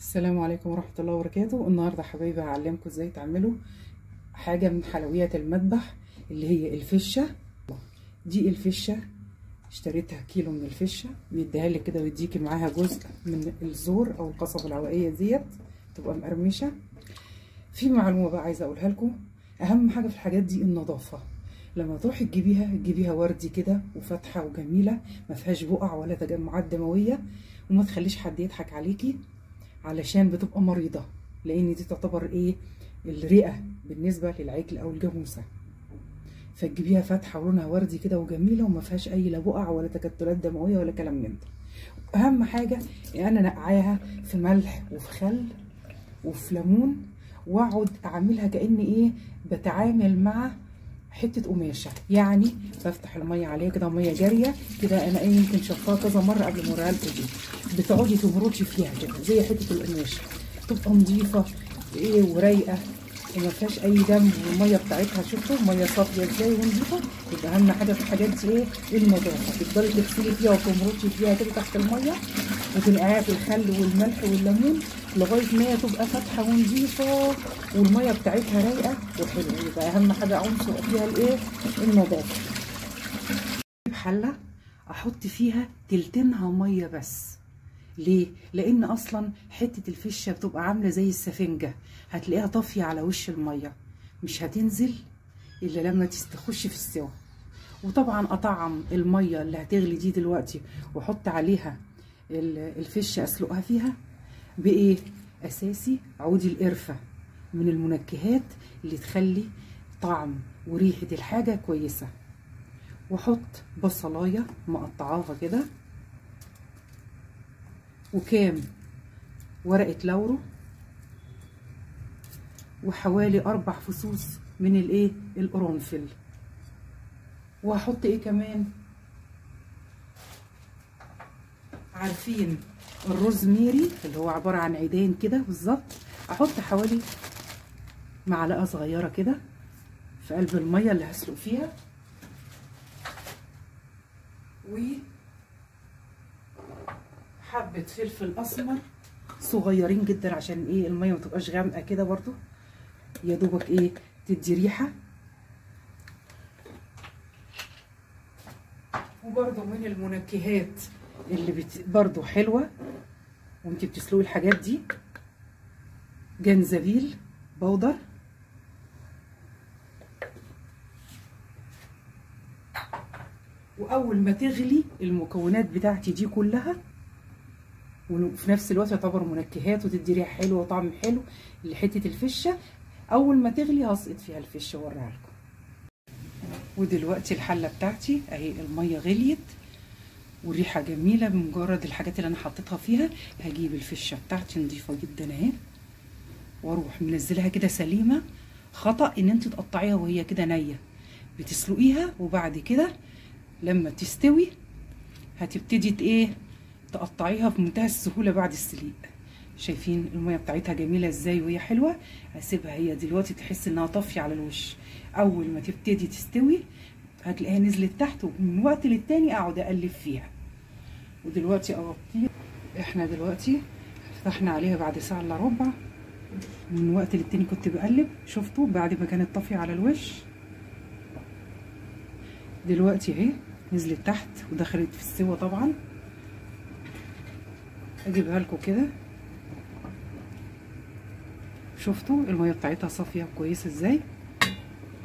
السلام عليكم ورحمة الله وبركاته. النهاردة حبايبي هعلمكم ازاي تعملوا حاجة من حلويات المذبح اللي هي الفشة. دي الفشة اشتريتها كيلو من الفشة، بيديها لك كده ويديكي معاها جزء من الزور او القصبة الهوائية ديت تبقى مقرمشة. في معلومة بقى عايزة اقولها لكم، اهم حاجة في الحاجات دي النظافة. لما تروحي تجيبيها وردي كده وفاتحة وجميلة، ما فيهاش بقع ولا تجمعات دموية، وما تخليش حد يضحك عليكي علشان بتبقى مريضة، لان دي تعتبر ايه الرئة بالنسبة للعجل او الجاموسة. فتجيبيها فاتحة ولونها وردي كده وجميلة وما فيهاش اي لا بقع ولا تكتلات دموية ولا كلام من ده. اهم حاجة انا نقعاها في ملح وفي خل وفي ليمون، واقعد اعملها كأن ايه بتعامل مع حته قماشه، يعني بفتح الميه عليها كده وميه جاريه كده. انا ايه يمكن شفتها كذا مره قبل ما اوريها لكم. دي بتقعدي تمرطي فيها كده زي حته القماشه، تبقى نظيفه ايه ورايقه وما فيهاش اي دم، والميه بتاعتها شفتوا ميه صافيه ازاي ونظيفه. يبقى اهم حاجه في الحاجات دي ايه النظافه. تفضلي تغسلي فيها وتمرطي فيها كده تحت الميه وتنقعيها في الخل والملح والليمون لغايه ما هي تبقى فاتحه ونظيفه والميه بتاعتها رايقه وحلوه. يبقى اهم حاجه عنصر فيها الايه النظافه. اجيب حله احط فيها تلتينها ميه بس. ليه؟ لان اصلا حته الفشه بتبقى عامله زي السفنجه، هتلاقيها طافيه على وش الميه، مش هتنزل الا لما تخش في السوا. وطبعا اطعم الميه اللي هتغلي دي دلوقتي واحط عليها الفشه اسلقها فيها بايه؟ اساسي عود القرفه، من المنكهات اللي تخلي طعم وريحه الحاجه كويسه. واحط بصلايه مقطعاها كده، وكام ورقه لورو، وحوالي 4 فصوص من الايه القرنفل. وهحط ايه كمان؟ عارفين الروزميري اللي هو عباره عن عيدان كده بالظبط؟ احط حوالي معلقه صغيره كده في قلب الميه اللي هسلق فيها، وحبه فلفل اسمر صغيرين جدا عشان ايه الميه ما تبقاش غامقه كده، برضو يا دوبك ايه تدي ريحه. وبرضو من المنكهات اللي برضو حلوه وانتي بتسلقي الحاجات دي جنزبيل بودر، واول ما تغلي المكونات بتاعتي دي كلها، وفي نفس الوقت تعتبر منكهات وتدي ريحه حلوه وطعم حلو لحته الفشه، اول ما تغلي هسقط فيها الفشه واوريها لكم. ودلوقتي الحله بتاعتي اهي الميه غليت والريحه جميله بمجرد الحاجات اللي انا حطيتها فيها. هجيب الفشه بتاعتي نظيفه جدا اهي، واروح منزلها كده سليمه. خطأ ان انت تقطعيها وهي كده نيه، بتسلقيها وبعد كده لما تستوي هتبتدي ايه تقطعيها في منتهى السهوله بعد السليق. شايفين الميه بتاعتها جميله ازاي وهي حلوه؟ هسيبها هي دلوقتي تحس انها طافيه على الوش. اول ما تبتدي تستوي هتلاقيها نزلت تحت، ومن وقت للتاني اقعد اقلب فيها. ودلوقتي اغطيها. احنا دلوقتي فتحنا عليها بعد ساعه الا ربع، من وقت للتاني كنت بقلب. شفتوا بعد ما كانت طافيه على الوش دلوقتي اهي نزلت تحت ودخلت في السوا. طبعا اجيبها لكم كده، شفتوا الميه بتاعتها صافيه كويسه ازاي؟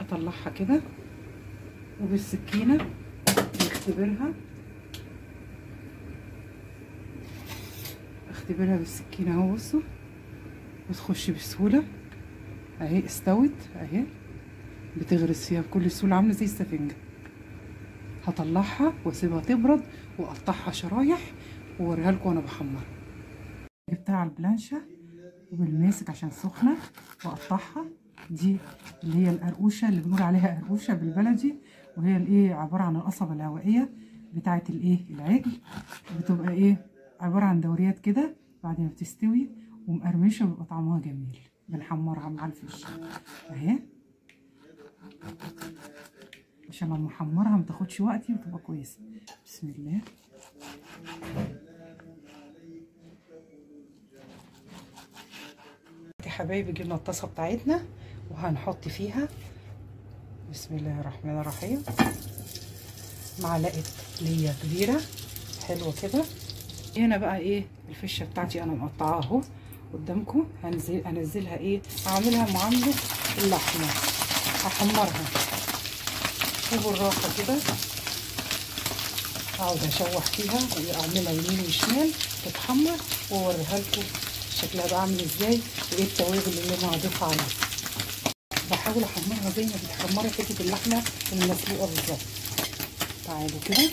اطلعها كده وبالسكينه اختبرها بالسكينه اهو. بصوا بتخش بسهوله اهي، استوت اهي، بتغرس فيها بكل سهوله عامله زي السفنجه. هطلعها واسيبها تبرد واقطعها شرايح واوريها لكم وانا بحمر. جبتها على البلانشه وبالماسك عشان سخنه واقطعها. دي اللي هي القرقوشه اللي بنقول عليها قرقوشه بالبلدي، وهي الايه عباره عن القصبه الهوائيه بتاعه الايه العجل. بتبقى ايه عباره عن دوريات كده بعد ما بتستوي ومقرمشه وبيبقى طعمها جميل. بنحمرها مع الفش اهي عشان لما احمرها ما تاخدش وقتي وتبقى كويسه. بسم الله. حبايبي جبنا الطاسه بتاعتنا وهنحط فيها بسم الله الرحمن الرحيم معلقه ليا كبيره حلوه كده. هنا بقى ايه الفشه بتاعتي انا مقطعاها اهو قدامكم. انزلها ايه، اعملها معامله اللحمه، احمرها وبالراحه كده اقعد اشوح فيها واعملها يمين وشمال تتحمر واوريها لكم شكلها بقى عامل ازاي وايه التوابل اللي انا هضيفها عليها. بحاول احمرها زي ما بتحمري حته اللحمه المسلوقه بالظبط. تعالوا كده،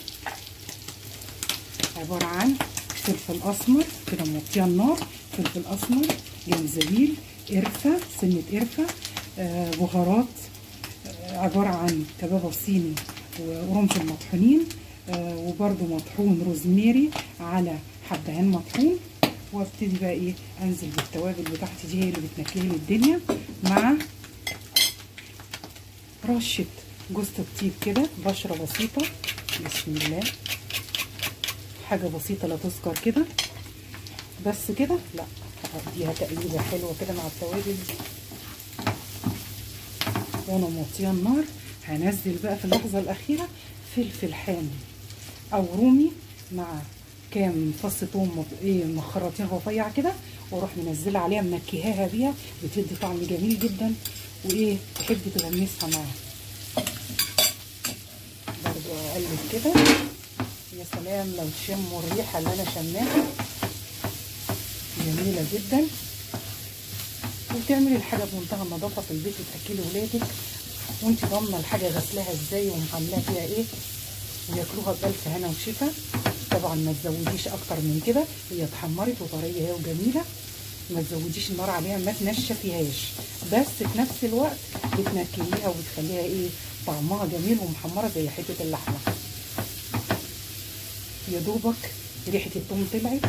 عباره عن فلفل اسمر كده موطيه النار، فلفل اسمر، جنزبيل، قرفه، سنه قرفه، بهارات، عباره عن كبابه صيني وقرنفل مطحونين، وبرده مطحون روزميري على حبهان مطحون. وابتدي بقى ايه انزل بالتوابل بتاعتي دي، هي اللي بتنكهلي الدنيا، مع رشه جوز الطيب كده بشره بسيطه. بسم الله، حاجه بسيطه لا تذكر كده، بس كده لا، اديها تقليبه حلوه كده مع التوابل وانا موطيه النار. هنزل بقى في اللحظه الاخيره فلفل حامي او رومي مع كام فص ثوم ايه مخرطين رفيع كده، واروح منزله عليها منكهاها بيها، بتدي طعم جميل جدا وايه تحبي تغمسها معاها. برضو اقلب كده، يا سلام لو تشموا الريحه اللي انا شماها جميله جدا. وبتعملي الحاجه بمنتهى النظافه في البيت وتاكلي ولادك وانت ضامنه الحاجه غسلاها ازاي ومعاملاها فيها ايه، وياكلوها بألف هنا وشفا. طبعا ما تزوديش اكتر من كده، هي اتحمرت وطريه اهي وجميله، ما تزوديش النار عليها، ما تنشفيهاش، بس في نفس الوقت بتنكهيها وبتخليها ايه طعمها جميل ومحمره زي حته اللحمه. يا دوبك ريحه الثوم طلعت،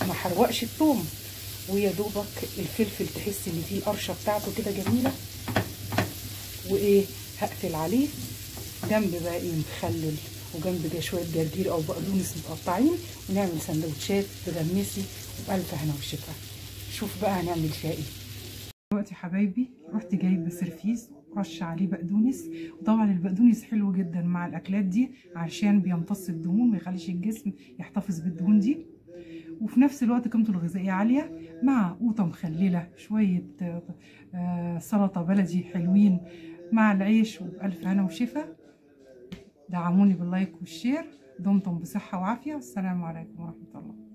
ما حرقش الثوم، ويا دوبك الفلفل تحس ان فيه القرشه بتاعته كده جميله. وايه هقفل عليه جنب بقى ايه مخلل، وجنب ده شويه جرجير او بقدونس متقطعين، ونعمل سندوتشات تغمسي وبألف هنا وشفا. شوف بقى هنعمل فيها ايه دلوقتي حبايبي. رحت جايبه سرفيس رش عليه بقدونس، وطبعا البقدونس حلو جدا مع الاكلات دي عشان بيمتص الدهون، ما يخليش الجسم يحتفظ بالدهون دي، وفي نفس الوقت قيمته الغذائيه عاليه، مع قوطه مخلله، شويه سلطه بلدي حلوين مع العيش، وبألف هنا وشفا. دعموني باللايك والشير. دمتم بصحة وعافية، والسلام عليكم ورحمة الله.